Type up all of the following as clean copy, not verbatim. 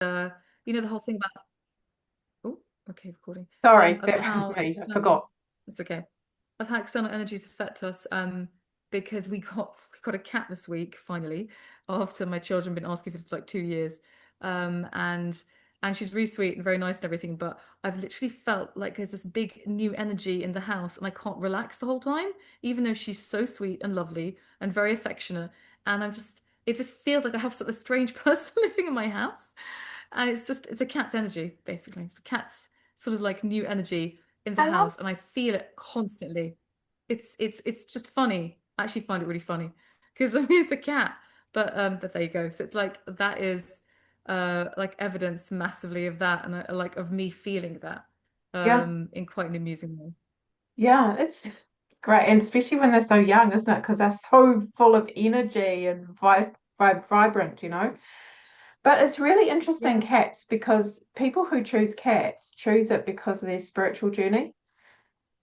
uh, the whole thing about, oh, okay, recording, Sorry, of that was how me. I external, forgot. it's okay, of how external energies affect us, because we got a cat this week, finally, after my children been asking for it for like 2 years. And she's really sweet and very nice and everything, but I've literally felt like there's this big new energy in the house and I can't relax the whole time, even though she's so sweet and lovely and very affectionate. And it just feels like I have sort of a strange person living in my house. And it's a cat's energy, basically. It's a cat's sort of like new energy in the I love house, and I feel it constantly. It's just funny. I actually find it really funny because I mean it's a cat, but there you go. So it's like that is like evidence massively of that, and like of me feeling that yeah, in quite an amusing way. yeah, it's great. And especially when they're so young, isn't it? Because they're so full of energy and vibrant, you know. But it's really interesting, Yeah. cats, because people who choose cats choose it because of their spiritual journey.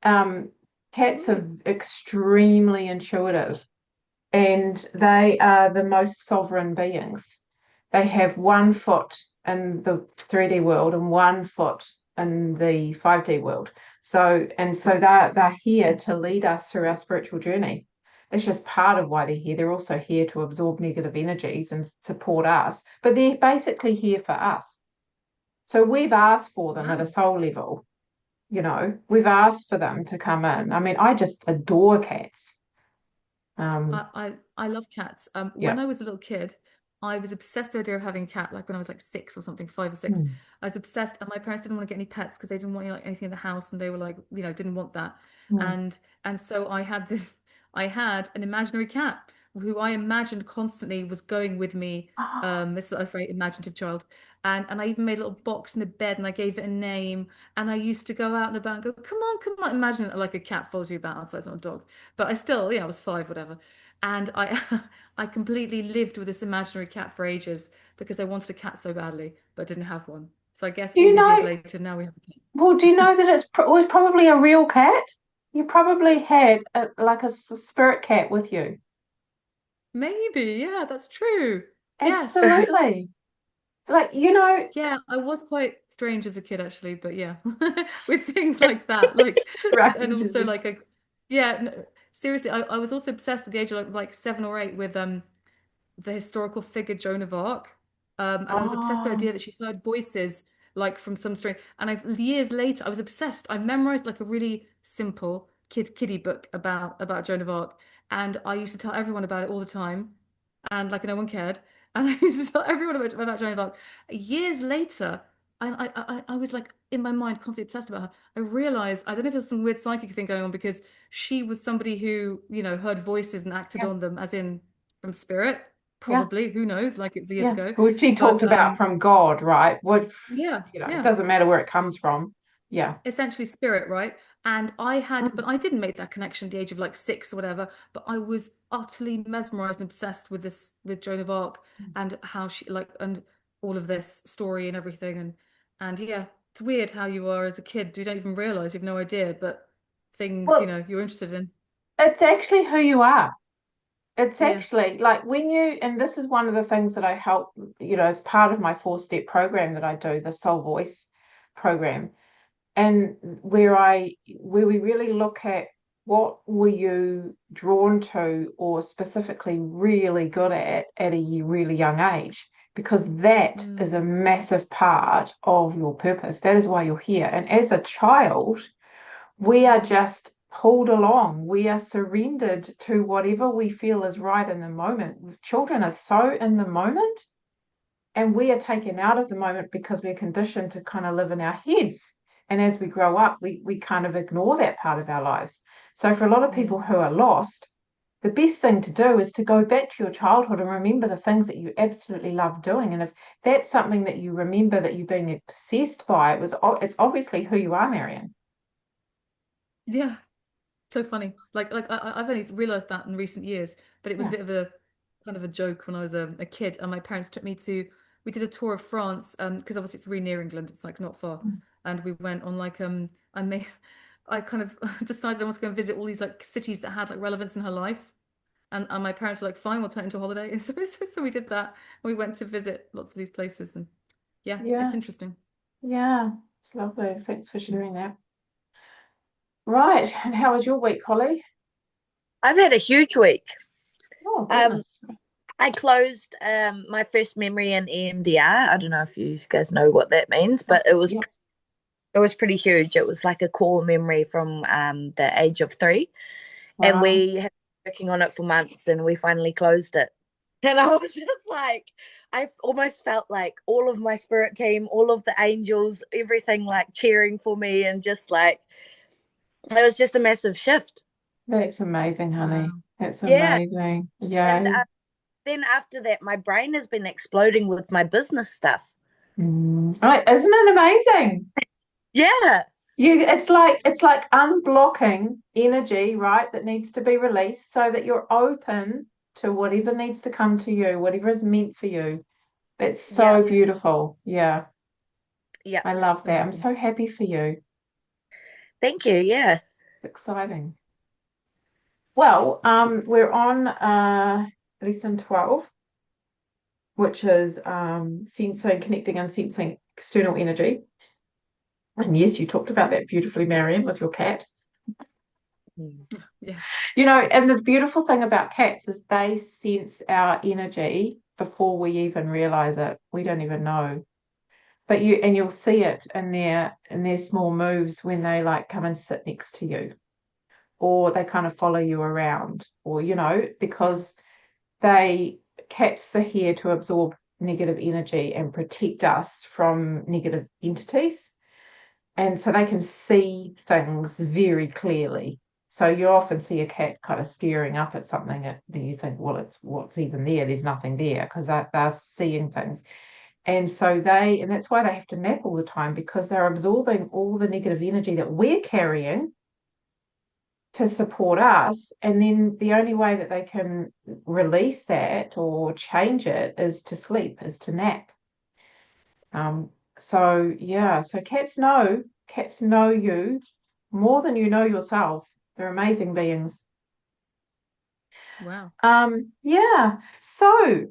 Um, Cats are Right. extremely intuitive and they are the most sovereign beings. They have one foot in the 3D world and one foot in the 5D world. So they're here to lead us through our spiritual journey. It's just part of why they're here. They're also here to absorb negative energies and support us, but they're basically here for us. So we've asked for them at a Wow. soul level, we've asked for them to come in. I mean, I just adore cats. Um, I love cats. yeah. When I was a little kid, I was obsessed with the idea of having a cat. Like when I was like 6 or something, 5 or 6, Mm. I was obsessed. And my parents didn't want to get any pets because they didn't want like anything in the house, and they were like, didn't want that. Mm. And so I had an imaginary cat who I imagined constantly was going with me. Oh, I was a very imaginative child, and I even made a little box in the bed, and I gave it a name. And I used to go out and about and go, come on, come on. Imagine like a cat follows you about outside, it's not a dog. But I still, I was 5, whatever. And I I completely lived with this imaginary cat for ages because I wanted a cat so badly, but didn't have one. So I guess do all you these years know? later, now we have a cat. Well, do you know that it was probably a real cat? You probably had like spirit cat with you. Maybe, yeah, that's true. Yes. Absolutely. Like, Yeah, I was quite strange as a kid actually, but yeah, with things like that, like, and strange as also a like yeah, no, seriously, I was also obsessed at the age of like 7 or 8 with the historical figure Joan of Arc. And I was obsessed with the oh, idea that she heard voices like from some strange. And years later, I was obsessed. I memorized like a really simple kiddie book about Joan of Arc, and I used to tell everyone about it all the time, and like no one cared. And I used to tell everyone about Joan of Arc. Years later, I was like in my mind constantly obsessed about her. I realized I don't know if there's some weird psychic thing going on because she was somebody who heard voices and acted yeah, on them as in from spirit. yeah, Probably, who knows? Like it was years yeah. ago. Which he talked But about from God, right? What, yeah, it yeah. doesn't matter where it comes from. Yeah. Essentially spirit, right? And but I didn't make that connection at the age of like 6 or whatever. But I was utterly mesmerized and obsessed with with Joan of Arc Mm. and how she like and all of this story and everything. And yeah, it's weird how you are as a kid. You don't even realize, you have no idea, but things, Well, you're interested in. it's actually who you are. It's Yeah. actually like and this is one of the things that I help, as part of my 4-step program that I do, the Soul Voice program, and where we really look at what were you drawn to or specifically really good at a really young age, because that is a Mm. massive part of your purpose. That is why you're here. And as a child, we are Yeah. just pulled along. We are surrendered to whatever we feel is right in the moment. Children are so in the moment, and we are taken out of the moment because we're conditioned to kind of live in our heads. And as we grow up, we kind of ignore that part of our lives. So for a lot of Yeah. people who are lost, the best thing to do is to go back to your childhood and remember the things that you absolutely love doing. And if that's something that you remember that you're being obsessed by, it's obviously who you are, Marion. Yeah. So funny. I've only realized that in recent years, but it was a Yeah. bit of a kind of a joke when I was a kid, and my parents took me to. We did a tour of France, because obviously it's really near England. It's like not far, and we went on like I kind of decided I want to go and visit all these like cities that had like relevance in her life, and my parents were like, "Fine, we'll turn it into a holiday." And so we did that. We went to visit lots of these places, and Yeah, it's Yeah. interesting. Yeah. It's lovely. Thanks for sharing that. Right. And how was your week, Holly? I've had a huge week. Oh, Um, goodness. I closed my first memory in EMDR. I don't know if you guys know what that means, but Yeah. it was pretty huge. It was like a core memory from the age of 3, and Wow. we had been working on it for months, and we finally closed it. And I was just like, I almost felt like all of my spirit team, all of the angels, everything like cheering for me, and just like it was just a massive shift. That's amazing, honey. Wow. That's Yeah, amazing. and Yeah. then after that, my brain has been exploding with my business stuff. Right. Isn't it amazing? Yeah, It's like unblocking energy, right, that needs to be released so that you're open to whatever needs to come to you, whatever is meant for you. That's yeah, so beautiful. Yeah, yeah. I love that. I'm Amazing. so happy for you. Thank you. Yeah. It's exciting. Well, we're on lesson 12, which is sensing, connecting and sensing external energy. And yes, you talked about that beautifully, Marion, with your cat. Mm. Yeah. And the beautiful thing about cats is they sense our energy before we even realize it. We don't even know. But you'll see it in their small moves when they like come and sit next to you, or they kind of follow you around, or Yeah. because they cats are here to absorb negative energy and protect us from negative entities. And so they can see things very clearly. So you often see a cat kind of staring up at something, then you think, well, it's what's even there? There's nothing there because they're seeing things. And that's why they have to nap all the time because they're absorbing all the negative energy that we're carrying to support us. And then the only way that they can release that or change it is to sleep, is to nap. Um, so yeah, so cats know you more than you know yourself. They're amazing beings. Wow. Yeah. So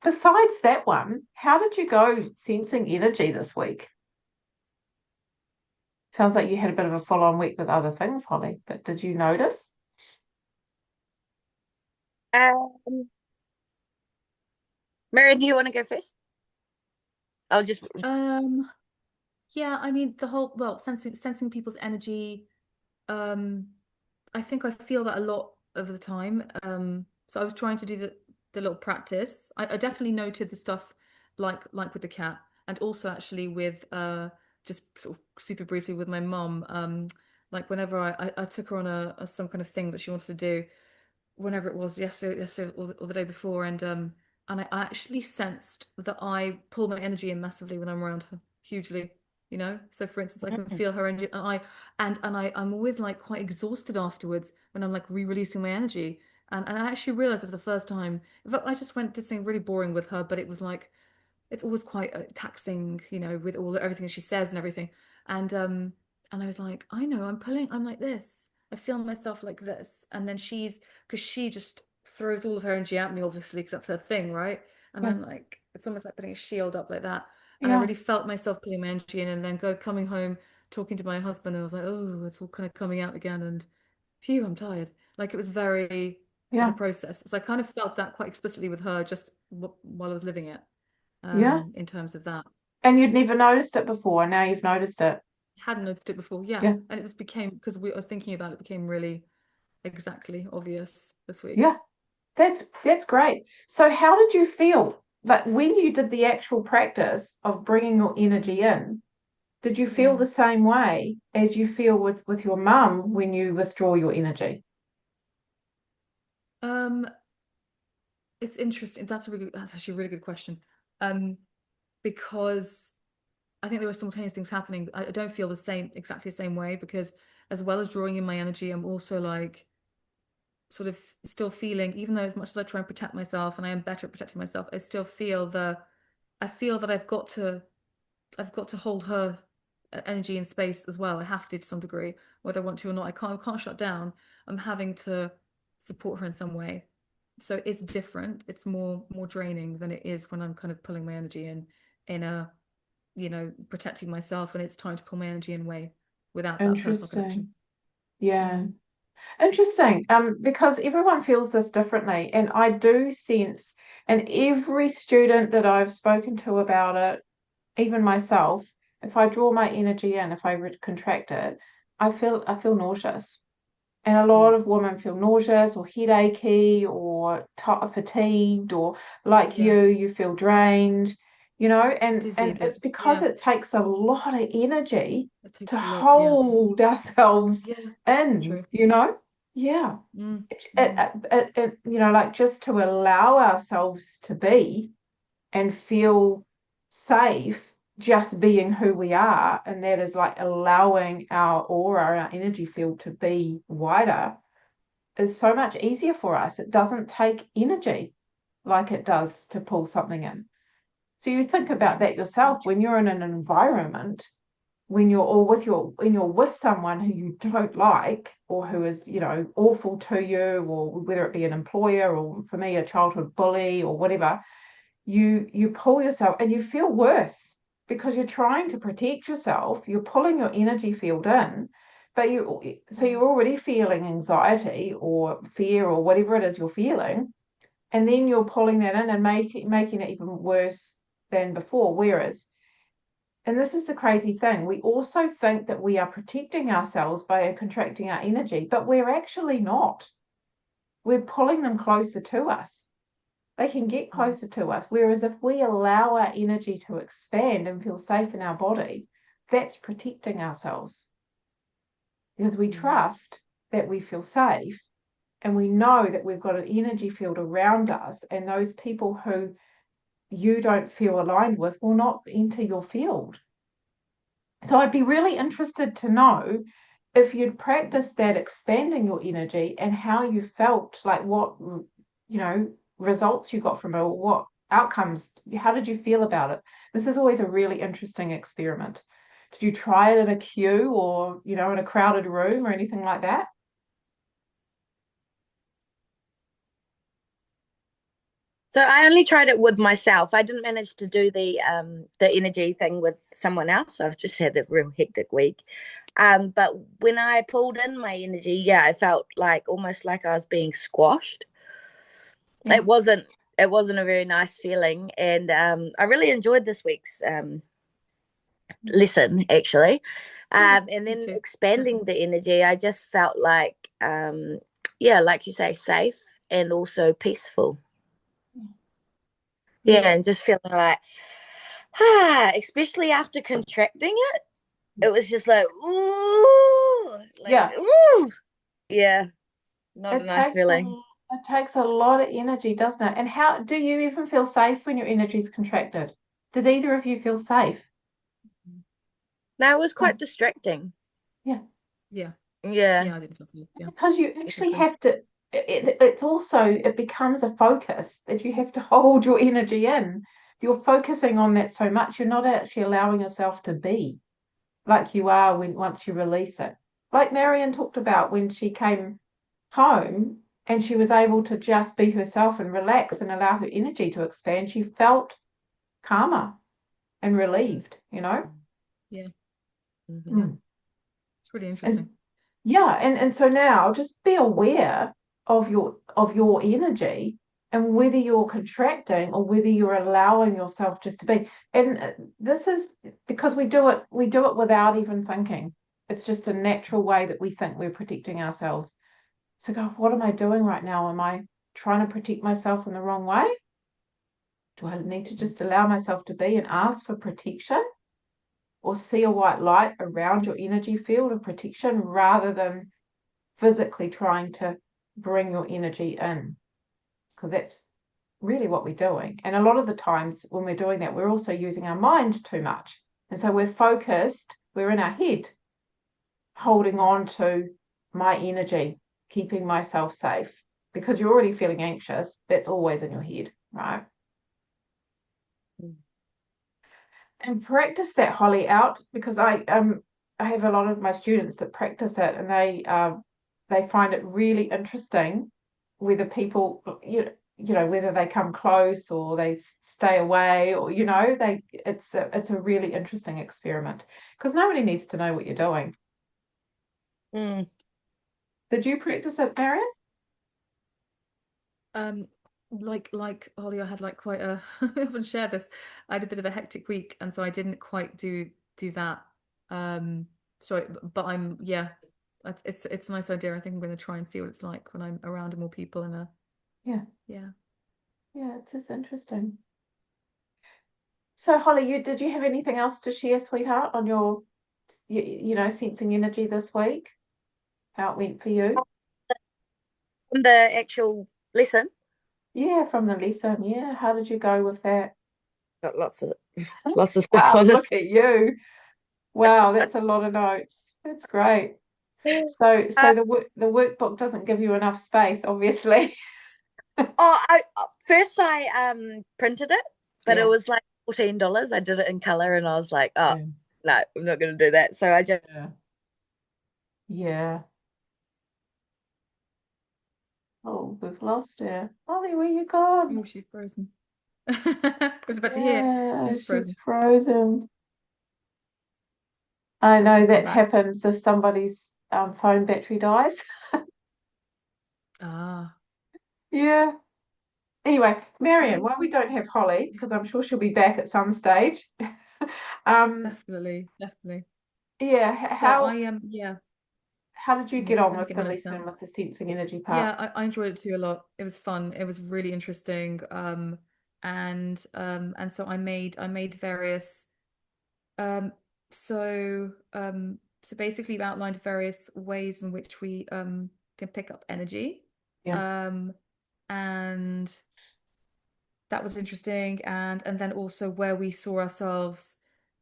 besides that one, how did you go sensing energy this week? Sounds like you had a bit of a full-on week with other things, Holly, but did you notice? Um, Mary, do you want to go first? I'll just. Um, yeah, I mean the whole, well, sensing people's energy. Um, I think I feel that a lot of the time. So I was trying to do the little practice. I definitely noted the stuff like with the cat, and also actually with just sort of super briefly with my mom. Like whenever I took her on a some kind of thing that she wanted to do, whenever it was yesterday or the day before, and I actually sensed that I pull my energy in massively when I'm around her, hugely, you know. So for instance, I can Mm. feel her energy, and I'm always like quite exhausted afterwards when I'm like re-releasing my energy. And I actually realized for the first time, in fact, I just went did something really boring with her, but it was like it's always quite taxing, you know, with all everything she says and everything. And I was like, I know, I'm like this. I feel myself like this. And then because she just throws all of her energy at me, obviously, because that's her thing, right? And Yeah. I'm like, it's almost like putting a shield up like that. And I Yeah. really felt myself putting my energy in, and then coming home, talking to my husband, and I was like, oh, it's all kind of coming out again. And phew, I'm tired. Like it was it was a Yeah. process. So I kind of felt that quite explicitly with her just w while I was living it, Yeah. in terms of that. And you'd never noticed it before. Now you've noticed it. Hadn't noticed it before, yeah. Yeah. And it was became because I was thinking about it, became really exactly obvious this week. Yeah. That's great. So how did you feel? Like when you did the actual practice of bringing your energy Mm, in, did you feel mm. the same way as you feel with your mum when you withdraw your energy? Um, it's interesting. That's actually a really good question. Um, because I think there were simultaneous things happening. I don't feel the same, exactly the same way, because as well as drawing in my energy, I'm also like sort of still feeling, even though as much as I try and protect myself and I am better at protecting myself, I feel that I've got to hold her energy and space as well. I have to some degree, whether I want to or not. I can't shut down. I'm having to support her in some way. So it's different. It's more draining than it is when I'm kind of pulling my energy in a protecting myself, and it's time to pull my energy in way without that personal connection. Interesting. Yeah. Interesting. Because everyone feels this differently, and I do sense, and every student that I've spoken to about it, even myself, if I draw my energy in, if I contract it, I feel nauseous. And a lot of women feel nauseous or headachy or fatigued, or like Yeah. you feel drained, and Dizzy a it's bit. because Yeah. it takes a lot of energy It to takes a lot. Yeah. hold ourselves Yeah. in, True. Yeah. Mm. It, Mm. like just to allow ourselves to be and feel safe just being who we are, and that is like allowing our aura, our energy field to be wider, is so much easier for us. It doesn't take energy like it does to pull something in. So you think Very about true. that yourself when you're in an environment, when you're with someone who you don't like, or who is awful to you, or whether it be an employer, or for me a childhood bully or whatever, you pull yourself and you feel worse because you're trying to protect yourself. You're pulling your energy field in, but you're already feeling anxiety or fear or whatever it is you're feeling, and then you're pulling that in and making it even worse than before. Whereas, and this is the crazy thing, we also think that we are protecting ourselves by contracting our energy, but we're actually not. We're pulling them closer to us. They can get closer to us. Whereas if we allow our energy to expand and feel safe in our body, that's protecting ourselves, because we trust that we feel safe, and we know that we've got an energy field around us, and those people who you don't feel aligned with will not enter your field. So I'd be really interested to know if you'd practiced that expanding your energy and how you felt, like what results you got from it, or what outcomes, how did you feel about it? This is always a really interesting experiment. Did you try it in a queue, or in a crowded room, or anything like that? So I only tried it with myself. I didn't manage to do the energy thing with someone else. I've just had a real hectic week. But when I pulled in my energy, yeah, I felt like almost like I was being squashed. Yeah. It wasn't a very nice feeling, and I really enjoyed this week's lesson actually. And then expanding the energy, I just felt like yeah, like you say, safe and also peaceful. Yeah, and just feeling like especially after contracting it, it was just like ooh, Yeah. ooh, yeah, not a It nice takes a feeling. it takes a lot of energy, doesn't it? And how do you even feel safe when your energy is contracted? Did either of you feel safe? No, it was Oh, quite distracting. yeah. Yeah. Yeah. Yeah, I didn't feel so. Yeah. Because you actually Agree. have to, it becomes a focus that you have to hold your energy in. You're focusing on that so much, you're not actually allowing yourself to be like you are once you release it. Like Marion talked about when she came home and she was able to just be herself and relax and allow her energy to expand, she felt calmer and relieved, Yeah. Mhm. Yeah. Mm. It's really And interesting. yeah, and so now just be aware of your energy, and whether you're contracting or whether you're allowing yourself just to be. And this is because we do it without even thinking. It's just a natural way that we think we're protecting ourselves. So go, what am I doing right now? Am I trying to protect myself in the wrong way? Do I need to just allow myself to be and ask for protection, or see a white light around your energy field of protection, rather than physically trying to bring your energy in? Because that's really what we're doing. And a lot of the times when we're doing that, we're also using our mind too much. And so we're focused, we're in our head, holding on to my energy, keeping myself safe. Because you're already feeling anxious, that's always in your head, right? And practice that, Holly, out, because I have a lot of my students that practice it, and they find it really interesting whether people whether they come close or they stay away, or it's a really interesting experiment because nobody needs to know what you're doing. Mm. Did you practice it, Marion? Um, like Holly, I had like quite a I haven't shared this. I had a bit of a hectic week, and so I didn't quite do that. Sorry, but I'm yeah, it's a nice idea. I think I'm going to try and see what it's like when I'm around more people and Yeah, yeah. yeah, it's just interesting. So, Holly, did you have anything else to share, sweetheart, on your sensing energy this week? How it went for you? From the actual lesson, Yeah, from the lesson. Yeah, how did you go with that? got lots of stuff Wow, on look this. at you. Wow, that's a lot of notes. That's great. So, Uh, so the workbook doesn't give you enough space, obviously. I first I printed it, but it Yeah, was like $14. I did it in color, and I was like, oh yeah, no, I'm not going to do that. So I just yeah, yeah. Oh, we've lost her. Holly, where you gone? Oh, she's frozen. I was about to hear. Yeah, She's she's frozen. frozen. I Hopefully know we'll come that back. happens if somebody's phone battery dies. Ah, Yeah. Anyway, Marion, um, while we don't have Holly, because I'm sure she'll be back at some stage, um, definitely, definitely. yeah, So I am, yeah, how did you get yeah, on let me with get the my notes down. lesson with the sensing energy part? Yeah, I enjoyed it too a lot. It was fun. It was really interesting. And so I made various um so basically we outlined various ways in which we can pick up energy. Yeah, Um and that was interesting, and then also where we saw ourselves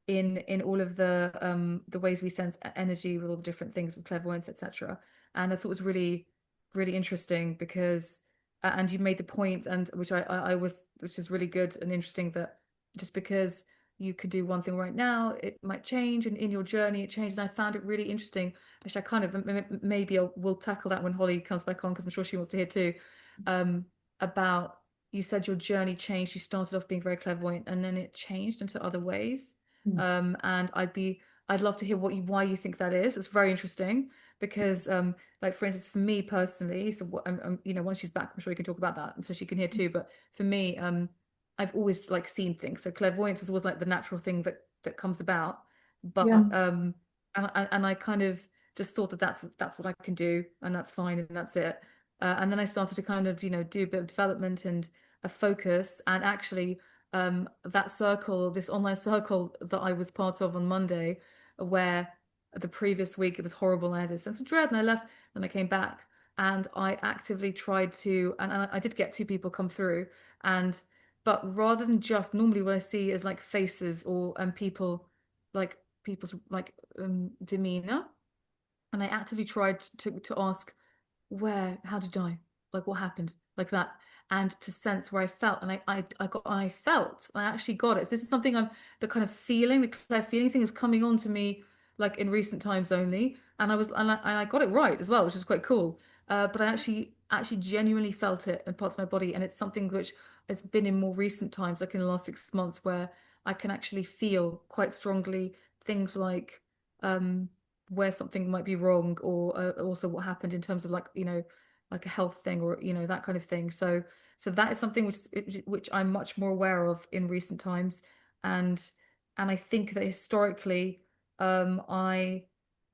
in all of the ways we sense energy with all the different things of clairvoyance, etc. And I thought it was really really interesting because and you made the point, and which I was, which is really good and interesting, that just because you could do one thing right now, it might change, and in your journey it changes. And I found it really interesting. Actually, I kind of maybe we'll tackle that when Holly comes back on, because I'm sure she wants to hear too, um, about, you said your journey changed. You started off being very clairvoyant, and then it changed into other ways. mm, And I'd love to hear why you think that is. It's very interesting because, like for instance, for me personally, so once she's back, I'm sure you can talk about that, and so she can hear too. But for me, I've always like seen things. So clairvoyance is always like the natural thing that comes about. But yeah, and I kind of just thought that that's what I can do, and that's fine, and that's it. And then I started to kind of, do a bit of development and a focus. And actually, that circle, this online circle that I was part of on Monday, where the previous week it was horrible, I had a sense of dread, and I left, and I came back, and I actively tried to, and I did get two people come through, and but rather than just normally what I see is like faces or people, like people's like demeanor, and I actively tried to ask, how did I die? Like what happened? Like that. And to sense where I felt. And I actually got it. So this is something the kind of feeling, the clear feeling thing is coming on to me like in recent times only. And I got it right as well, which is quite cool. But I actually genuinely felt it in parts of my body. And it's something which has been in more recent times, like in the last 6 months, where I can actually feel quite strongly things like where something might be wrong, or also what happened in terms of like, like a health thing, or that kind of thing. So that is something which I'm much more aware of in recent times. And and I think that historically, I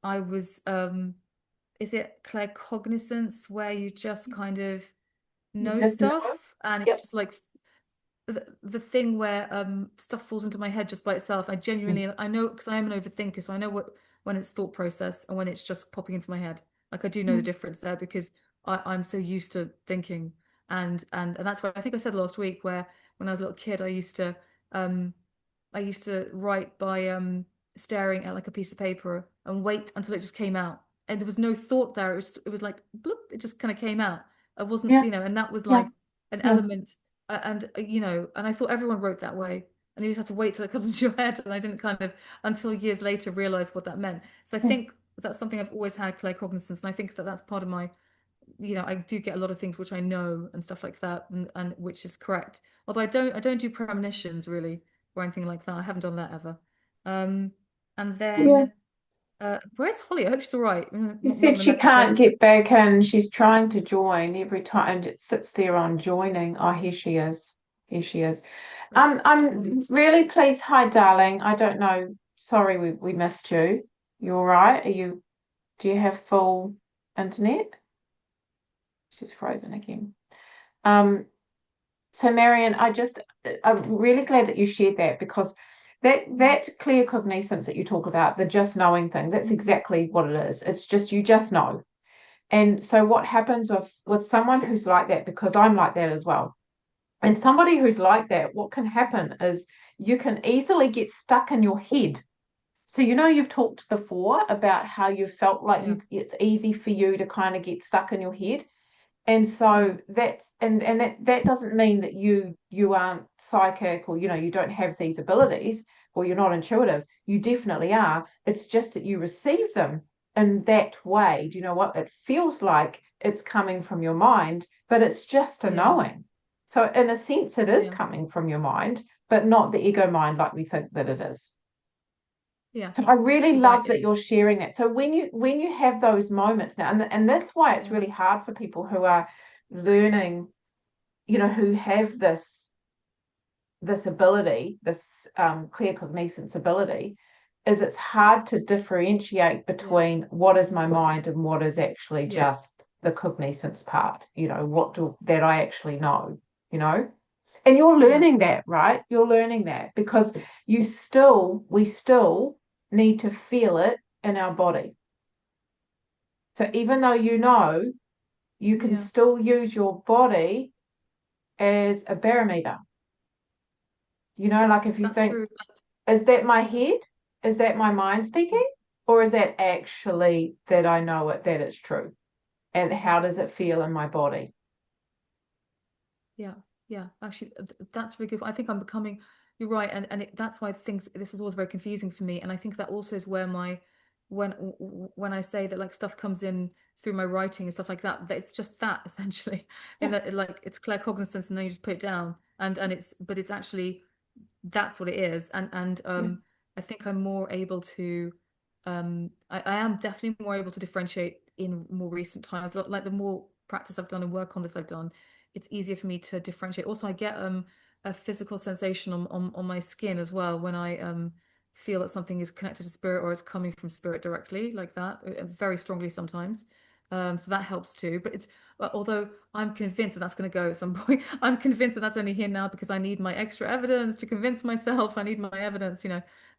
was, is it claircognizance, where you just kind of you know just know. stuff, and it's Yep. just like the thing where stuff falls into my head just by itself. I Mm, genuinely, I know, because I am an overthinker, so I know when it's thought process and when it's just popping into my head. Like I do know the mm, difference there, because I'm so used to thinking. And that's why I think I said last week, where when I was a little kid, um I used to write by staring at like a piece of paper and wait until it just came out. And there was no thought there. It was like bloop, it just kind of came out. I wasn't, yeah, and that was yeah, like an yeah, element. And I thought everyone wrote that way. And you just had to wait till it comes into your head. And I didn't kind of, until years later, realize what that meant. So I yeah, think that's something I've always had, claircognizance. And I think that that's part of I do get a lot of things which I know and stuff like that, and which is correct. Although I don't do premonitions really or anything like that. I haven't done that ever. Um, and Yeah. then where's Holly? I hope she's all right. She Not said going to she message can't her. get back in. She's trying to join every time, and it sits there on joining. Oh, here she is. Here she is. I'm really pleased. Hi, darling. I don't know. Sorry, we missed you. You all right? Do you have full internet? She's frozen again. So Marion, I'm really glad that you shared that, because that clear cognizance that you talk about, the just knowing things, that's exactly what it is. It's just, you just know. And so what happens with someone who's like that, because I'm like that as well, and somebody who's like that, what can happen is you can easily get stuck in your head. So you've talked before about how you felt like Yeah, it's easy for you to kind of get stuck in your head. And yeah, so that doesn't mean that you aren't psychic, or you don't have these abilities, or you're not intuitive. You definitely are. It's just that you receive them in that way. Do you know what? It feels like it's coming from your mind, but it's just a yeah, knowing. So in a sense, it is yeah, coming from your mind, but not the ego mind like we think that it is. yeah. So I really You're right. love that you're sharing that. So when you have those moments now, and that's why it's Yeah, really hard for people who are learning, who have this ability, this clear cognizance ability, is it's hard to differentiate yeah, between what is my mind and what is actually yeah, just the cognizance part. That I actually know. You know. And you're yeah. learning that, right? You're learning that because we still need to feel it in our body. So even though you can Yeah. still use your body as a barometer. Like if you That's think, true. is that my Yeah, head? Is that my mind yeah, speaking? Or is that actually that I know it, that it's true? And how does it feel in my body? yeah, yeah. Actually, that's really good. I think I'm becoming. You're right, and that's why things. This is always very confusing for me, and I think that also is where when I say that like stuff comes in through my writing and stuff like that, that it's just that essentially, in Yeah, that like it's claircognizance, and then you just put it down, and it's actually that's what it is, and yeah, I think I'm more able to I am definitely more able to differentiate in more recent times. Like the more practice I've done and work on this I've done, it's easier for me to differentiate. Also, I get a physical sensation on my skin as well when I feel that something is connected to spirit or it's coming from spirit directly, like that, very strongly sometimes. So that helps too. But although I'm convinced that that's going to go at some point, I'm convinced that that's only here now because I need my extra evidence to convince myself. I need my evidence.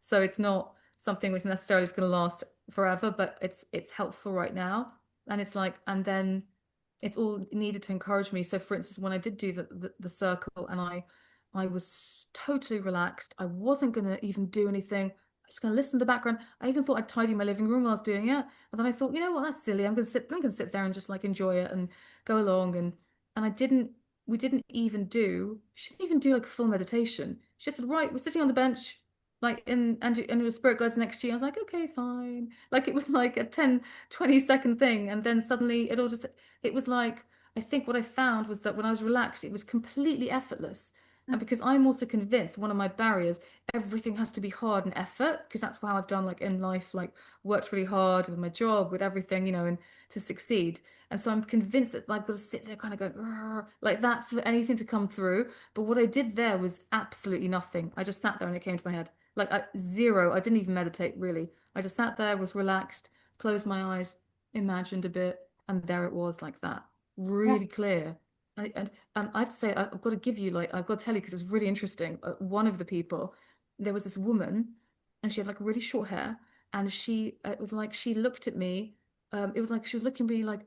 So it's not something which necessarily is going to last forever, but it's helpful right now. And it's like, and then it's all needed to encourage me. So, for instance, when I did do the circle, and I was totally relaxed, I wasn't going to even do anything. I was just going to listen to the background. I even thought I'd tidy my living room while I was doing it, and then I thought, you know what, that's silly. I'm going to sit there and just like enjoy it and go along. And I didn't. We didn't even do. She didn't even do like a full meditation. She just said, right, we're sitting on the bench. Like and your spirit guides next to you. I was like, okay, fine. Like it was like a 10-20 second thing. And then suddenly it was like, I think what I found was that when I was relaxed, it was completely effortless. And because I'm also convinced one of my barriers, everything has to be hard and effort, because that's how I've done like in life, like worked really hard with my job, with everything, and to succeed. And so I'm convinced that I've got to sit there kind of going "Rrr," like that for anything to come through. But what I did there was absolutely nothing. I just sat there and it came to my head. Like zero. I didn't even meditate really. I just sat there, was relaxed, closed my eyes, imagined a bit, and there it was like that, yeah, really clear. And I have to say, I've got to give you like I've got to tell you because it's really interesting. One of the people, there was this woman, and she had like really short hair, and she it was like she looked at me. It was like she was looking at me like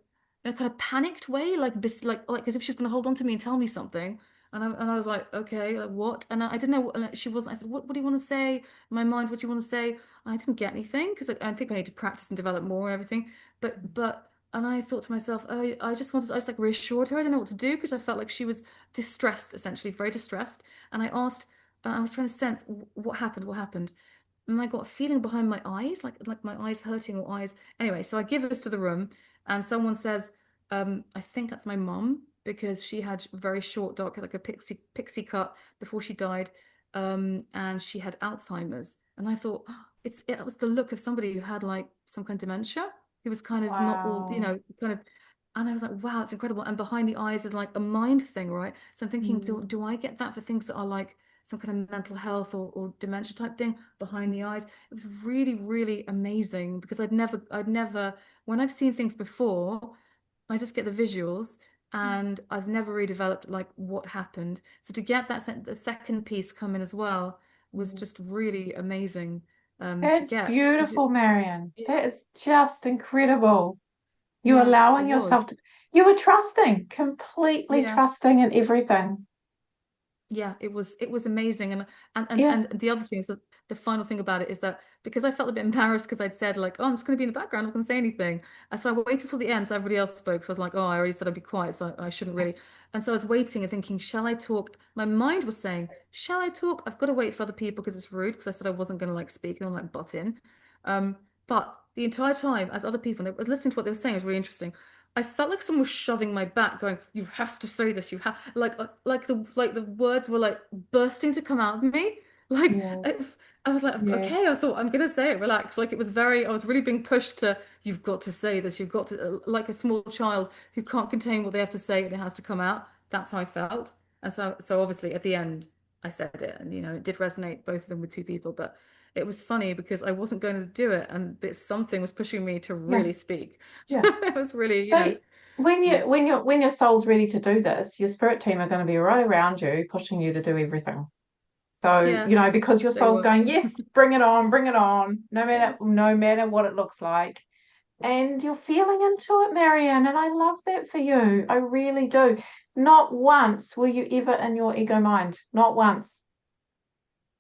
in a kind of panicked way, like as if she was going to hold on to me and tell me something. And I was like, okay, like what? And I didn't know what and she wasn't. I said, what do you want to say? In my mind, what do you want to say? I didn't get anything because I think I need to practice and develop more and everything. And I thought to myself, oh, I just like reassured her. I didn't know what to do because I felt like she was distressed, essentially, very distressed. And I asked, I was trying to sense what happened. And I got a feeling behind my eyes, like my eyes hurting or eyes. Anyway, so I give this to the room, and someone says, I think that's my mom because she had very short, dark, like a pixie cut before she died, and she had Alzheimer's. And I thought, "Oh, it was the look of somebody who had like some kind of dementia, who was kind of not all, Wow. kind of. And I was like, wow, it's incredible. And behind the eyes is like a mind thing, right? So I'm thinking, Mm. do I get that for things that are like some kind of mental health or dementia type thing behind the eyes? It was really, really amazing because I'd never, when I've seen things before. I just get the visuals and I've never really developed like what happened. So to get the second piece come in as well was Mm. just really amazing to That's get because beautiful, Marion. yeah, That is just incredible. You yeah, it allowing yourself was. to, you were trusting, completely Yeah. trusting in everything. Yeah, it was amazing, Yeah. and the other thing is that the final thing about it is that because I felt a bit embarrassed because I'd said like, oh, I'm just going to be in the background, I'm not going to say anything, and so I waited till the end so everybody else spoke. So I was like, oh, I already said I'd be quiet, so I shouldn't really. And so I was waiting and thinking, shall I talk? My mind was saying, shall I talk? I've got to wait for other people because it's rude because I said I wasn't going to like speak and like butt in. But the entire time, as other people, and I was listening to what they were saying, it was really interesting. I felt like someone was shoving my back, going, "You have to say this. You have like the words were like bursting to come out of me. Like Yeah. I was like, okay, Yes. I thought I'm gonna say it, relax. Like it was very, I was really being pushed to, you've got to say this. You've got to, like a small child who can't contain what they have to say and it has to come out. That's how I felt. And so obviously at the end, I said it, and it did resonate both of them with two people, but. It was funny because I wasn't going to do it, and something was pushing me to Yeah. really speak. Yeah. It was really, So when yeah. your soul's ready to do this, your spirit team are going to be right around you, pushing you to do everything. So, Yeah, because your they soul's were. going, yes, bring it on, Yeah. no matter what it looks like. And you're feeling into it, Marianne, and I love that for you. I really do. Not once were you ever in your ego mind. Not once.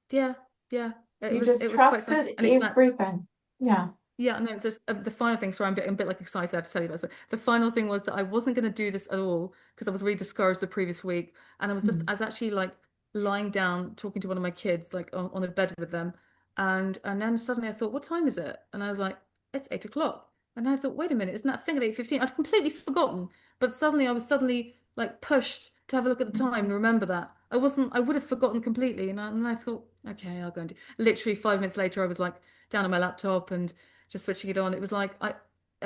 Yeah, yeah. It You was just it was quite something. trusted And in fact, everything. Yeah. yeah, no, just the final thing. Sorry, I'm a bit like excited. I have to tell you about this. The final thing was that I wasn't going to do this at all because I was really discouraged the previous week, and Mm. I was actually like lying down talking to one of my kids, like on a bed with them, and then suddenly I thought, what time is it? And I was like, it's 8 o'clock, and I thought, wait a minute, isn't that thing at 8:15? I'd completely forgotten, but suddenly I was suddenly like pushed to have a look at the time and remember that. I would have forgotten completely, and I thought, okay, I'll go and do. Literally 5 minutes later, I was like down on my laptop and just switching it on. It was like I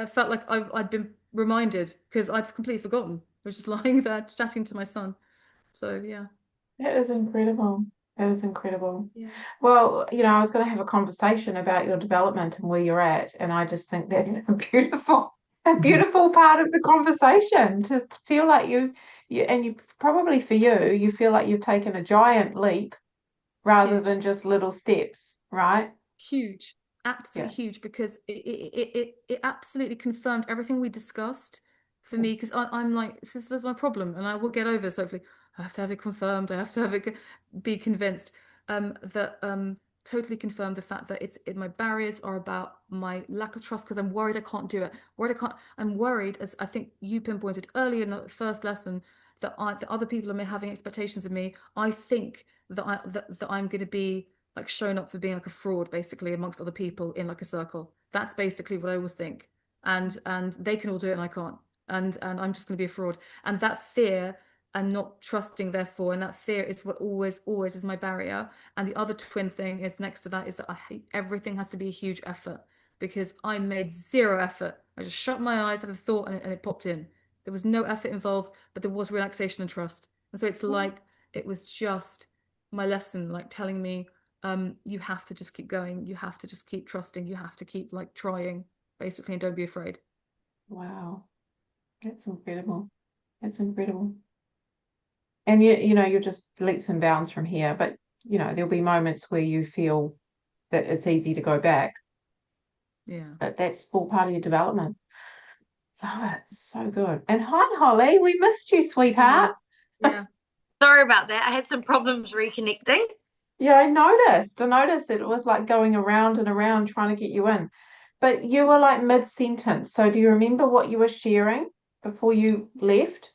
felt like I'd been reminded because I'd completely forgotten. I was just lying there chatting to my son. So yeah, That is incredible. That is incredible. yeah, Well, I was going to have a conversation about your development and where you're at, and I just think that's a beautiful part of the conversation to feel like and you probably for you feel like you've taken a giant leap rather than huge. just little steps, right? Huge, Yeah. absolutely huge because it absolutely confirmed everything we discussed for me because I'm like this is my problem and I will get over this hopefully. I have to have it confirmed. I have to have it be convinced that totally confirmed the fact that my barriers are about my lack of trust because I'm worried I can't do it. Worried I can't. I'm worried as I think you pinpointed earlier in the first lesson that other people are having expectations of me. I think that I'm going to be like shown up for being like a fraud basically amongst other people in like a circle. That's basically what I always think. And they can all do it and I can't. And I'm just going to be a fraud. And that fear and not trusting therefore, and that fear is what always is my barrier. And the other twin thing is next to that is that I hate everything has to be a huge effort because I made zero effort. I just shut my eyes, had a thought, and it popped in. There was no effort involved, but there was relaxation and trust. And so it's like it was just my lesson, like telling me you have to just keep going. You have to just keep trusting. You have to keep like trying, basically, and don't be afraid. Wow. That's incredible. That's incredible. And you're just leaps and bounds from here, but there'll be moments where you feel that it's easy to go back, Yeah. but that's all part of your development. Oh, it's so good. And hi, Holly, we missed you, Hi. sweetheart. Yeah. Sorry about that. I had some problems reconnecting. Yeah, I noticed. I noticed it was like going around and around trying to get you in. But you were like mid-sentence. So do you remember what you were sharing before you left?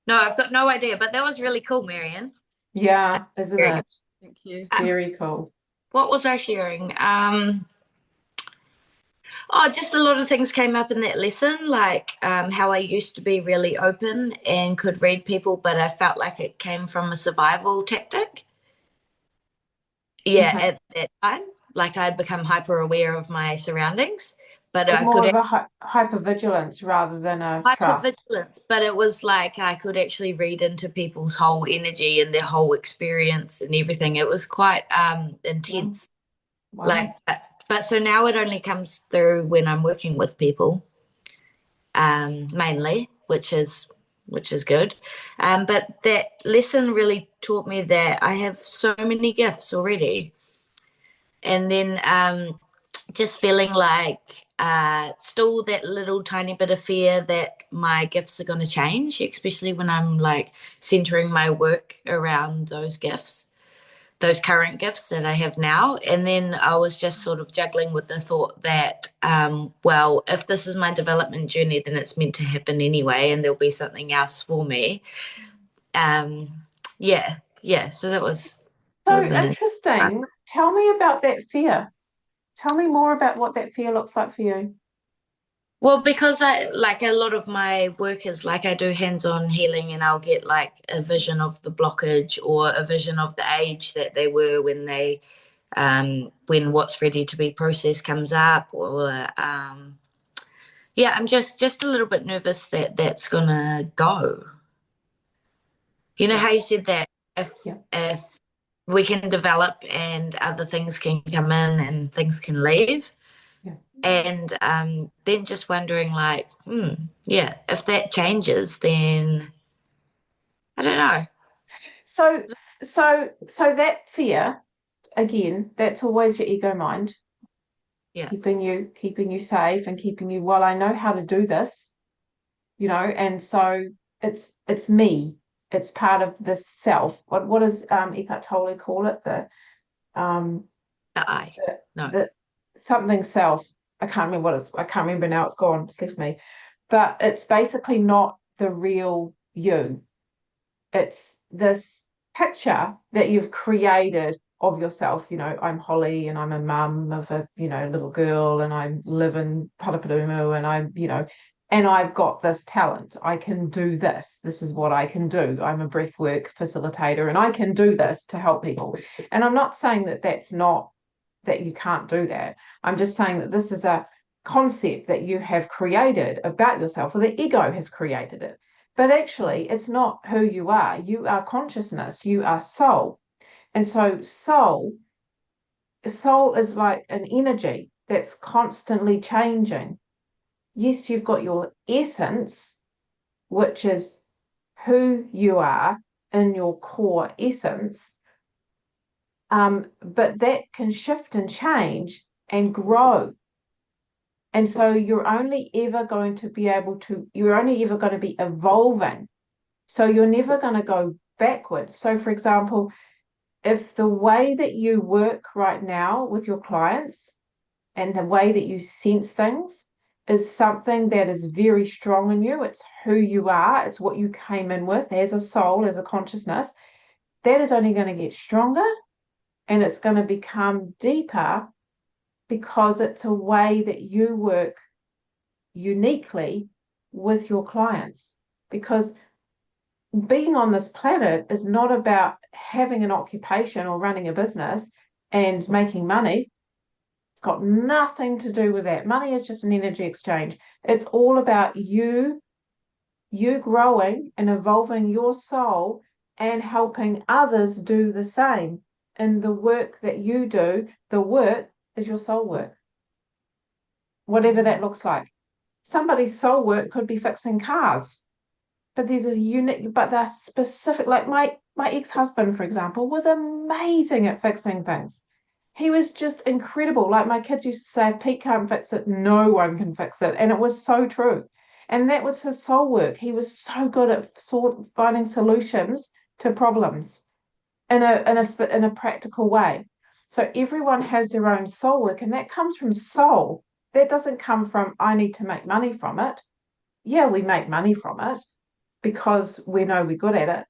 No, I've got no idea, but that was really cool, Marianne. Yeah, isn't Very good. it? Thank you. Uh, Very cool. what was I sharing? Oh, just a lot of things came up in that lesson, like how I used to be really open and could read people, but I felt like it came from a survival tactic. Yeah, Okay. at that time, like I'd become hyper aware of my surroundings, but It was I more could of a hypervigilance rather than a trust. hypervigilance, but it was like I could actually read into people's whole energy and their whole experience and everything. It was quite Yeah. intense. Wow. Like, but so now it only comes through when I'm working with people, mainly, which is good. But that lesson really taught me that I have so many gifts already, and then just feeling like still that little tiny bit of fear that my gifts are going to change, especially when I'm like centering my work around those gifts, those current gifts that I have now. And then I was just sort of juggling with the thought that, well, if this is my development journey, then it's meant to happen anyway, and there'll be something else for me. Um, yeah, yeah. So that So was an interesting. Tell me about that fear. Tell me more about what that fear looks like for you. Well, because I like a lot of my work is like I do hands-on healing and I'll get like a vision of the blockage or a vision of the age that they were when what's ready to be processed comes up or yeah, I'm just a little bit nervous that that's gonna go. You know Yeah. how you said that Yeah. if we can develop and other things can come in and things can leave. Yeah. And then just wondering, like, yeah, if that changes, then I don't know. So, so that fear, again, that's always your ego mind, Yeah, keeping you safe and keeping you, well, I know how to do this, and so it's me. It's part of the self. What does Eckhart Tolle call it? Um the I. the, No. the something self. I can't remember now, it's gone, it's left me. But it's basically not the real you. It's this picture that you've created of yourself. I'm Holly and I'm a mum of a, little girl, and I live in Parapadumu, and and I've got this talent. I can do this. This is what I can do. I'm a breathwork facilitator and I can do this to help people. And I'm not saying that that's not, that you can't do that. I'm just saying that this is a concept that you have created about yourself, or the ego has created it. But actually, it's not who you are. You are consciousness, you are soul. And so, soul is like an energy that's constantly changing. Yes, you've got your essence, which is who you are in your core essence, but that can shift and change and grow. And so you're only ever going to be you're only ever going to be evolving. So you're never going to go backwards. So, for example, if the way that you work right now with your clients and the way that you sense things is something that is very strong in you, it's who you are, it's what you came in with as a soul, as a consciousness, that is only going to get stronger and it's going to become deeper because it's a way that you work uniquely with your clients. Because being on this planet is not about having an occupation or running a business and making money. It's got nothing to do with that. Money is just an energy exchange. It's all about you growing and evolving your soul and helping others do the same. And the work that you do, the work is your soul work, whatever that looks like. Somebody's soul work could be fixing cars, but they're specific. Like my ex-husband, for example, was amazing at fixing things. He was just incredible. Like my kids used to say, if Pete can't fix it, no one can fix it. And it was so true. And that was his soul work. He was so good at finding solutions to problems in a practical way. So everyone has their own soul work, and that comes from soul. That doesn't come from, I need to make money from it. Yeah, we make money from it because we know we're good at it.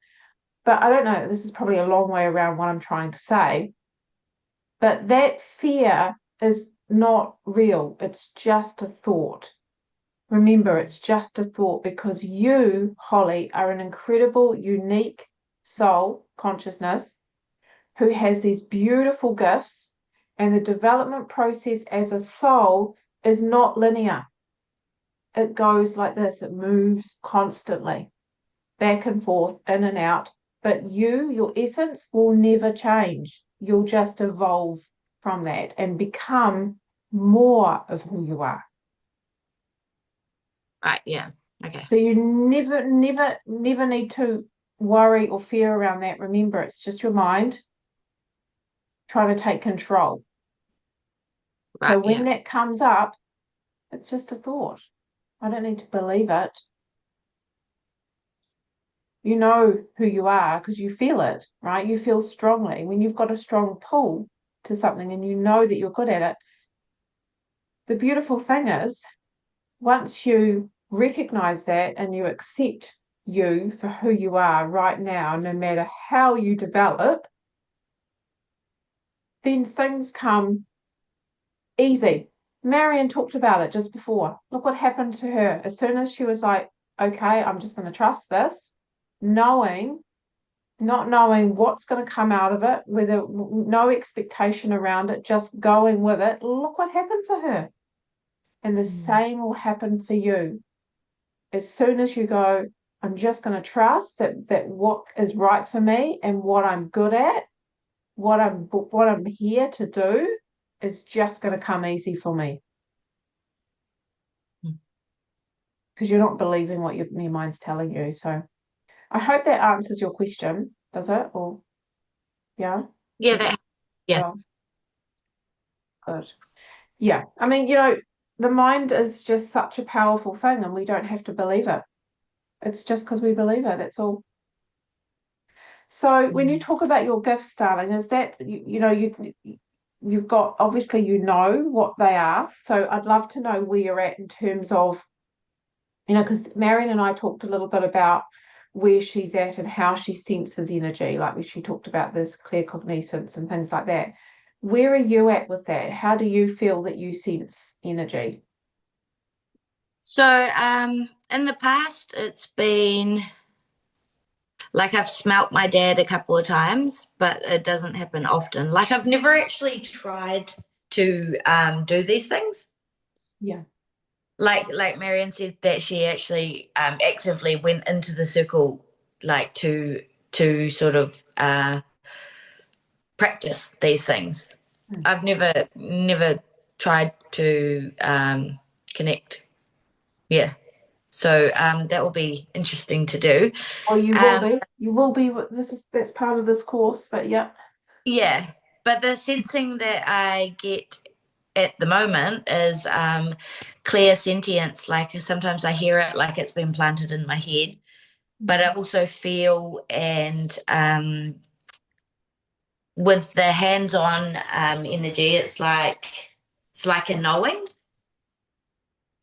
But I don't know, this is probably a long way around what I'm trying to say. But that fear is not real. It's just a thought. Remember, it's just a thought, because you, Holly, are an incredible, unique soul consciousness who has these beautiful gifts, and the development process as a soul is not linear. It goes like this, it moves constantly, back and forth, in and out. But you, your essence, will never change. You'll just evolve from that and become more of who you are. Right, yeah. Okay. So you never need to worry or fear around that. Remember, it's just your mind trying to take control. So Right, when yeah. that comes up, it's just a thought. I don't need to believe it. You know who you are because you feel it, right? You feel strongly. When you've got a strong pull to something and you know that you're good at it, the beautiful thing is, once you recognize that and you accept you for who you are right now, no matter how you develop, then things come easy. Marion talked about it just before. Look what happened to her. As soon as she was like, okay, I'm just going to trust this, knowing, not knowing what's going to come out of it, whether no expectation around it, just going with it. Look what happened for her. And the same will happen for you. As soon as you go, I'm just going to trust that what is right for me and what I'm good at, what I'm here to do is just going to come easy for me. Because you're not believing what your mind's telling you. So I hope that answers your question. Does it? Or yeah? Yeah, that yeah. Well, good. Yeah. I mean, the mind is just such a powerful thing, and we don't have to believe it. It's just because we believe it. That's all. So when you talk about your gifts, darling, is that you've got, obviously what they are. So I'd love to know where you're at in terms of, because Marion and I talked a little bit about where she's at and how she senses energy, like when she talked about this claircognizance and things like that. Where are you at with that? How do you feel that you sense energy? So, in the past, it's been like I've smelt my dad a couple of times, but it doesn't happen often. Like I've never actually tried to do these things. Yeah. Like Marianne said that she actually actively went into the circle, like to sort of practice these things. I've never tried to connect. Yeah. So that will be interesting to do. Oh, you will be. You will be. That's part of this course, but yeah. Yeah. But the sensing that I get at the moment is clear sentience. Like sometimes I hear it like it's been planted in my head, but I also feel and with the hands-on energy, it's like a knowing.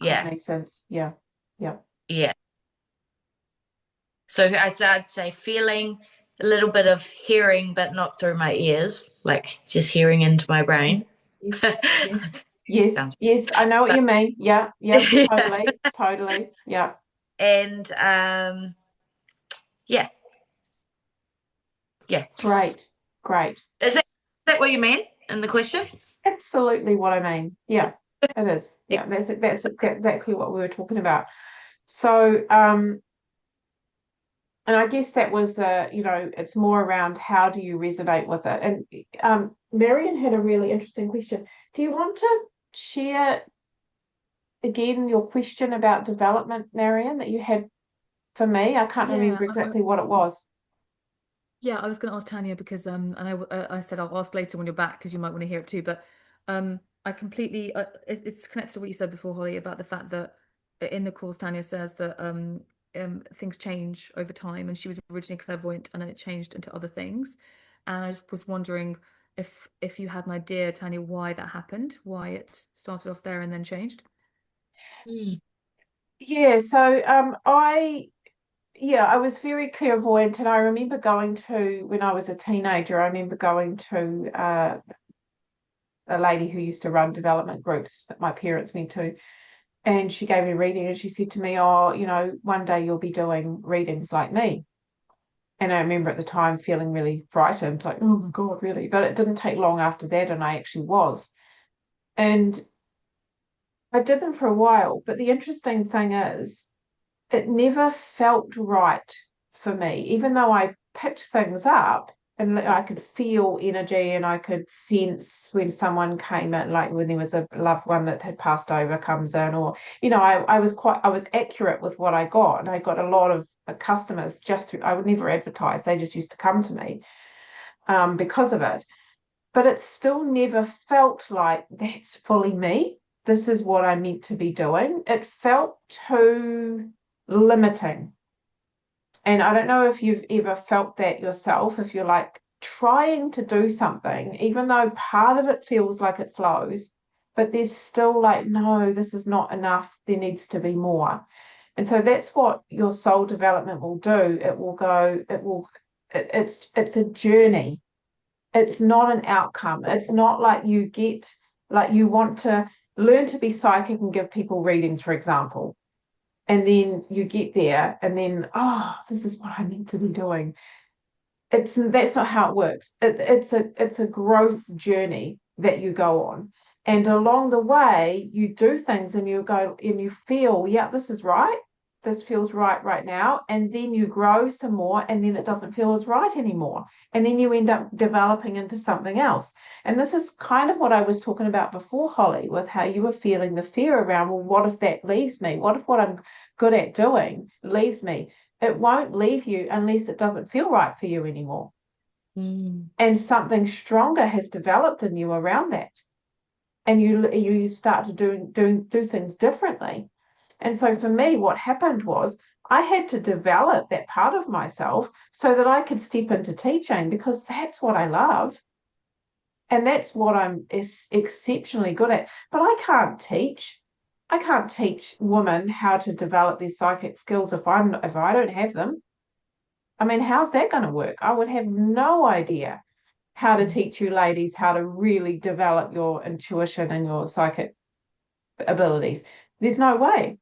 That Yeah. makes sense. Yeah. Yeah. Yeah. So I'd say feeling, a little bit of hearing, but not through my ears, like just hearing into my brain. Yes. Yes. Yes. Sounds Yes. I know what but you mean. Yeah. Yeah. Totally. Totally. Yeah. and yeah, yeah. Great. Great. Is that what you mean in the question? Absolutely what I mean. Yeah, it is. Yeah, that's exactly what we were talking about. So, and I guess that was it's more around how do you resonate with it. And Marion had a really interesting question. Do you want to share again your question about development, Marion, that you had for me? I can't Yeah, remember exactly what it was. yeah, I was going to ask Tanya because and I said I'll ask later when you're back because you might want to hear it too. But I completely it's connected to what you said before, Holly, about the fact that in the course Tanya says that things change over time, and she was originally clairvoyant, and then it changed into other things. And I just was wondering if you had an idea, Tanya, why that happened, why it started off there and then changed. Yeah, so I was very clairvoyant, and I remember going to, when I was a teenager, I remember going to a lady who used to run development groups that my parents went to. And she gave me a reading and she said to me, oh, one day you'll be doing readings like me. And I remember at the time feeling really frightened, like, oh my God, really? But it didn't take long after that, and I actually was. And I did them for a while. But the interesting thing is, it never felt right for me, even though I picked things up and I could feel energy and I could sense when someone came in, like when there was a loved one that had passed over comes in, or, I was accurate with what I got. And I got a lot of customers just through, I would never advertise. They just used to come to me because of it. But it still never felt like that's fully me. This is what I'm meant to be doing. It felt too limiting. And I don't know if you've ever felt that yourself, if you're like trying to do something, even though part of it feels like it flows, but there's still like, no, this is not enough. There needs to be more. And so that's what your soul development will do. It's a journey. It's not an outcome. It's not like you want to learn to be psychic and give people readings, for example. And then you get there and then, oh, this is what I need to be doing. That's not how it works. It's a growth journey that you go on. And along the way, you do things and you go and you feel, yeah, this is right. This feels right now. And then you grow some more and then it doesn't feel as right anymore. And then you end up developing into something else. And this is kind of what I was talking about before, Holly, with how you were feeling the fear around, well, what if that leaves me? What if what I'm good at doing leaves me? It won't leave you unless it doesn't feel right for you anymore. And something stronger has developed in you around that. And you start to do things differently. And so for me, what happened was I had to develop that part of myself so that I could step into teaching, because that's what I love. And that's what I'm exceptionally good at. But I can't teach. I can't teach women how to develop their psychic skills if I don't have them. I mean, how's that going to work? I would have no idea how to teach you ladies how to really develop your intuition and your psychic abilities. There's no way.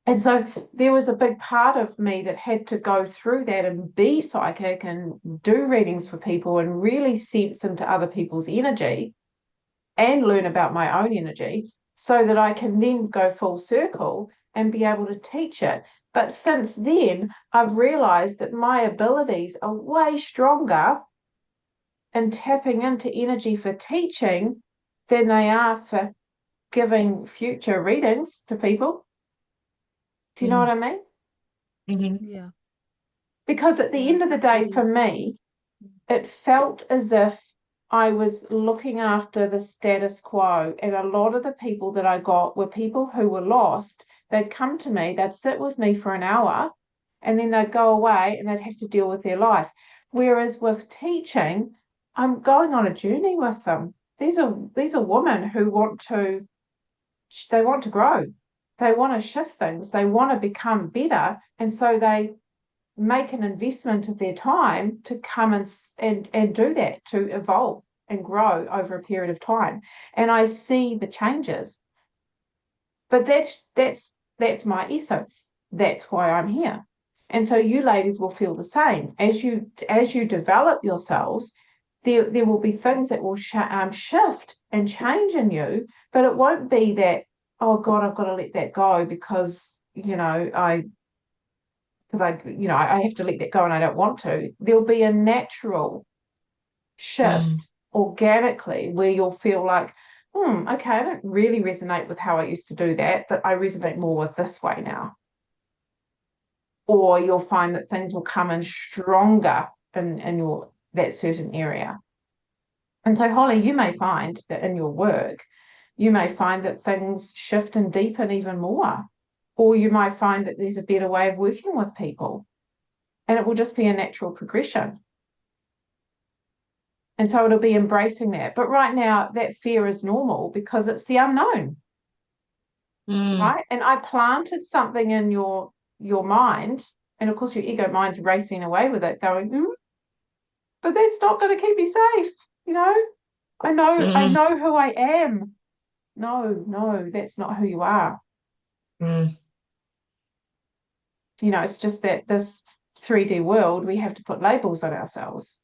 And so there was a big part of me that had to go through that and be psychic and do readings for people and really sense into other people's energy and learn about my own energy so that I can then go full circle and be able to teach it. But since then, I've realized that my abilities are way stronger in tapping into energy for teaching than they are for giving future readings to people. Do you know what I mean? Yeah. Because at the end of the day, for me, it felt as if I was looking after the status quo. And a lot of the people that I got were people who were lost. They'd come to me, they'd sit with me for an hour, and then they'd go away and they'd have to deal with their life. Whereas with teaching, I'm going on a journey with them. These are women who want to grow. They want to shift things. They want to become better. And so they make an investment of their time to come and do that, to evolve and grow over a period of time. And I see the changes. But that's my essence. That's why I'm here. And so you ladies will feel the same. As you develop yourselves, there will be things that will shift and change in you, but it won't be that, oh God, I've got to let that go because I have to let that go and I don't want to. There'll be a natural shift organically where you'll feel like, okay, I don't really resonate with how I used to do that, but I resonate more with this way now. Or you'll find that things will come in stronger in that certain area. And so, Holly, you may find that in your work, you may find that things shift and deepen even more. Or you might find that there's a better way of working with people. And it will just be a natural progression. And so it'll be embracing that. But right now, that fear is normal because it's the unknown. Right? And I planted something in your mind. And of course, your ego mind's racing away with it, going, but that's not going to keep me safe. I Mm, know who I am. No, that's not who you are. mm, It's just that this 3D world, we have to put labels on ourselves,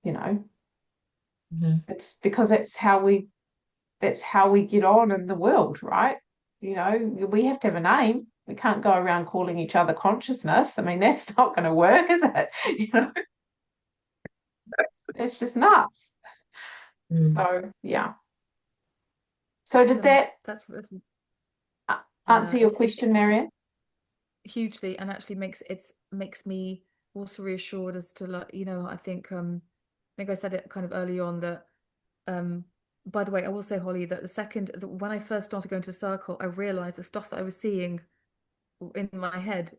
you know. mm, It's because that's how we get on in the world, right? We have to have a name. We can't go around calling each other consciousness. I mean, that's not going to work, is it? It's just nuts. mm. So, yeah. So did that That's answer yeah, your question, Marianne? hugely, and actually makes me also reassured as to, like, I think I said it kind of early on that um by the way, I will say, Holly, that when I first started going to a circle, I realized the stuff that I was seeing in my head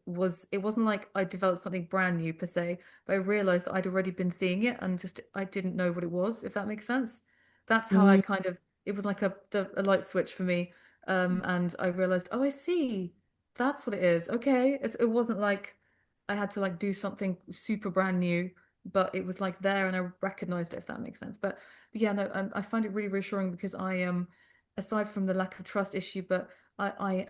it wasn't like I developed something brand new per se, but I realized that I'd already been seeing it and just I didn't know what it was, if that makes sense. That's how I Mm, kind of it was like a light switch for me. And I realized, oh, I see. That's what it is. Okay. It wasn't like I had to like do something super brand new, but it was like there and I recognized it, if that makes sense. But yeah, no, I find it really reassuring because I aside from the lack of trust issue, but I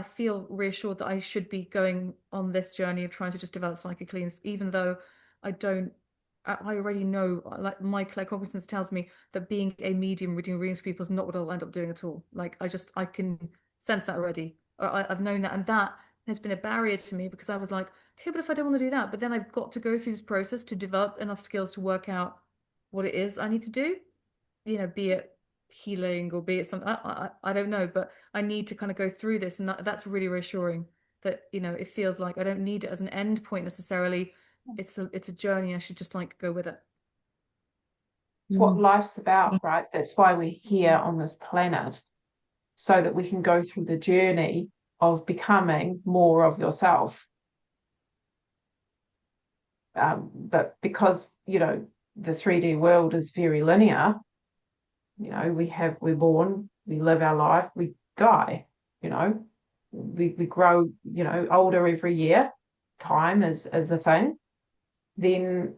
feel reassured that I should be going on this journey of trying to just develop psychically, and even though I don't, I already know, like my claircognizance tells me that being a medium reading readings for people is not what I'll end up doing at all. Like I can sense that already. I've known that, and that has been a barrier to me because I was like, okay, but if I don't want to do that, but then I've got to go through this process to develop enough skills to work out what it is I need to do, be it healing or be it something, I don't know, but I need to kind of go through this, and that's really reassuring that, it feels like I don't need it as an end point necessarily. It's a journey. I should just like go with it. It's what mm, life's about, mm, right? That's why we're here on this planet, so that we can go through the journey of becoming more of yourself. But because, the 3D world is very linear, we're born, we live our life, we die, you know, we grow, older every year. Time is a thing. Then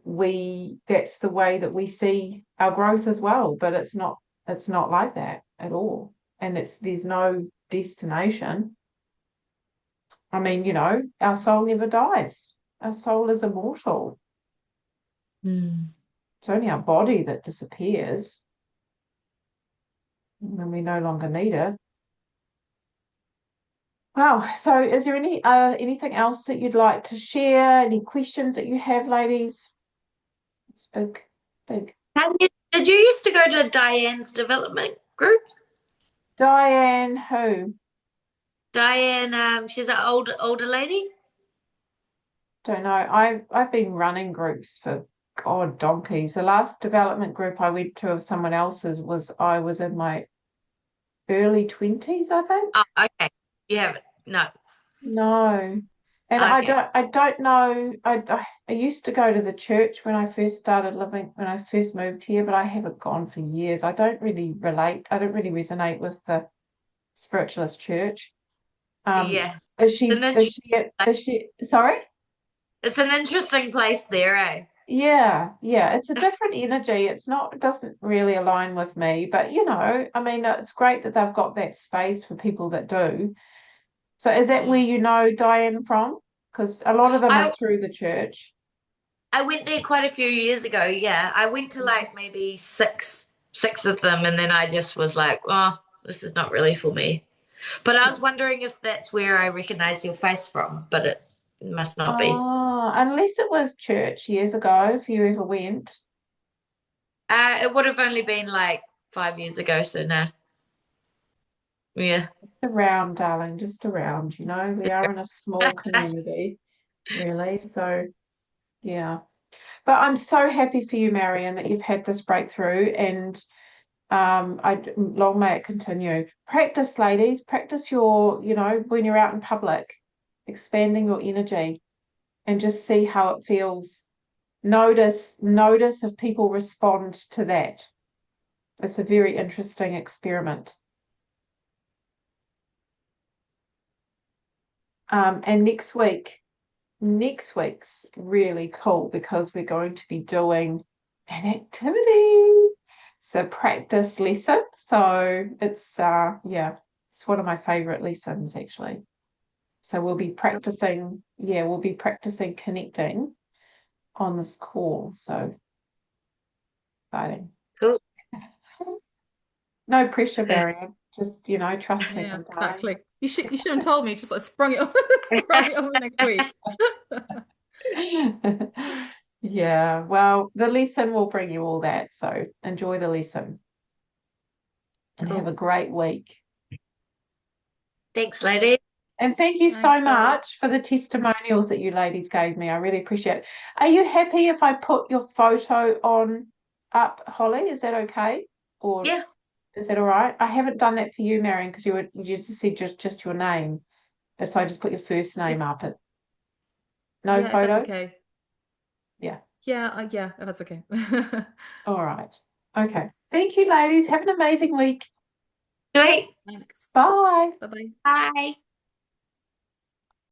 that's the way that we see our growth as well. But it's not like that at all. And there's no destination. I mean, our soul never dies. Our soul is immortal. mm. It's only our body that disappears when we no longer need it. Wow. So is there anything else that you'd like to share? Any questions that you have, ladies? It's big, big. Did you used to go to Diane's development group? Diane, who? Diane, she's an older lady. Don't know. I've been running groups for God donkeys. The last development group I went to of someone else's I was in my early 20s, I think. Oh, okay. You haven't. No. No. And Okay. I don't know. I used to go to the church when I first started living, when I first moved here, but I haven't gone for years. I don't really relate. I don't really resonate with the spiritualist church. Yeah. Is she, It's an is she, is she, sorry? it's an interesting place there, eh? Yeah, it's a different energy. It doesn't really align with me, but I mean, it's great that they've got that space for people that do. So is that where Mm. you know Diane from? Because a lot of them are I through the church. I went there quite a few years ago. Yeah, I went to like maybe six of them, and then I just was like, oh, this is not really for me. But I was wondering if that's where I recognize your face from, but it must not be. Oh, unless it was church years ago, if you ever went. It would have only been like 5 years ago, so no. Yeah. Around, darling, just around, we are in a small community, really. So, yeah. But I'm so happy for you, Marion, that you've had this breakthrough, and long may it continue. Practice, ladies, practice when you're out in public, expanding your energy and just see how it feels. Notice if people respond to that. It's a very interesting experiment. And next week's really cool because we're going to be doing an activity. it's a practice lesson. So it's yeah, it's one of my favorite lessons actually. So we'll be practicing, yeah, we'll be practicing connecting on this call. So exciting. Cool. No pressure, Marianne. Just, trusting Yeah, and going. exactly. You shouldn't have told me, just like sprung it on sprung it on the next week. Yeah, well, the lesson will bring you all that. So enjoy the lesson and have a Cool. great week. Thanks, lady. And thank you Thanks, so guys. much for the testimonials that you ladies gave me. I really appreciate it. Are you happy if I put your photo on up, Holly? Is that okay? Or Yeah. is that all right? I haven't done that for you, Marion, because you just said just your name. And so I just put your first name up. No Yeah, if that's photo? okay. Yeah. Yeah, if that's okay. All right. Okay. Thank you, ladies. Have an amazing week. Great. Thanks. Bye. Bye-bye. Bye.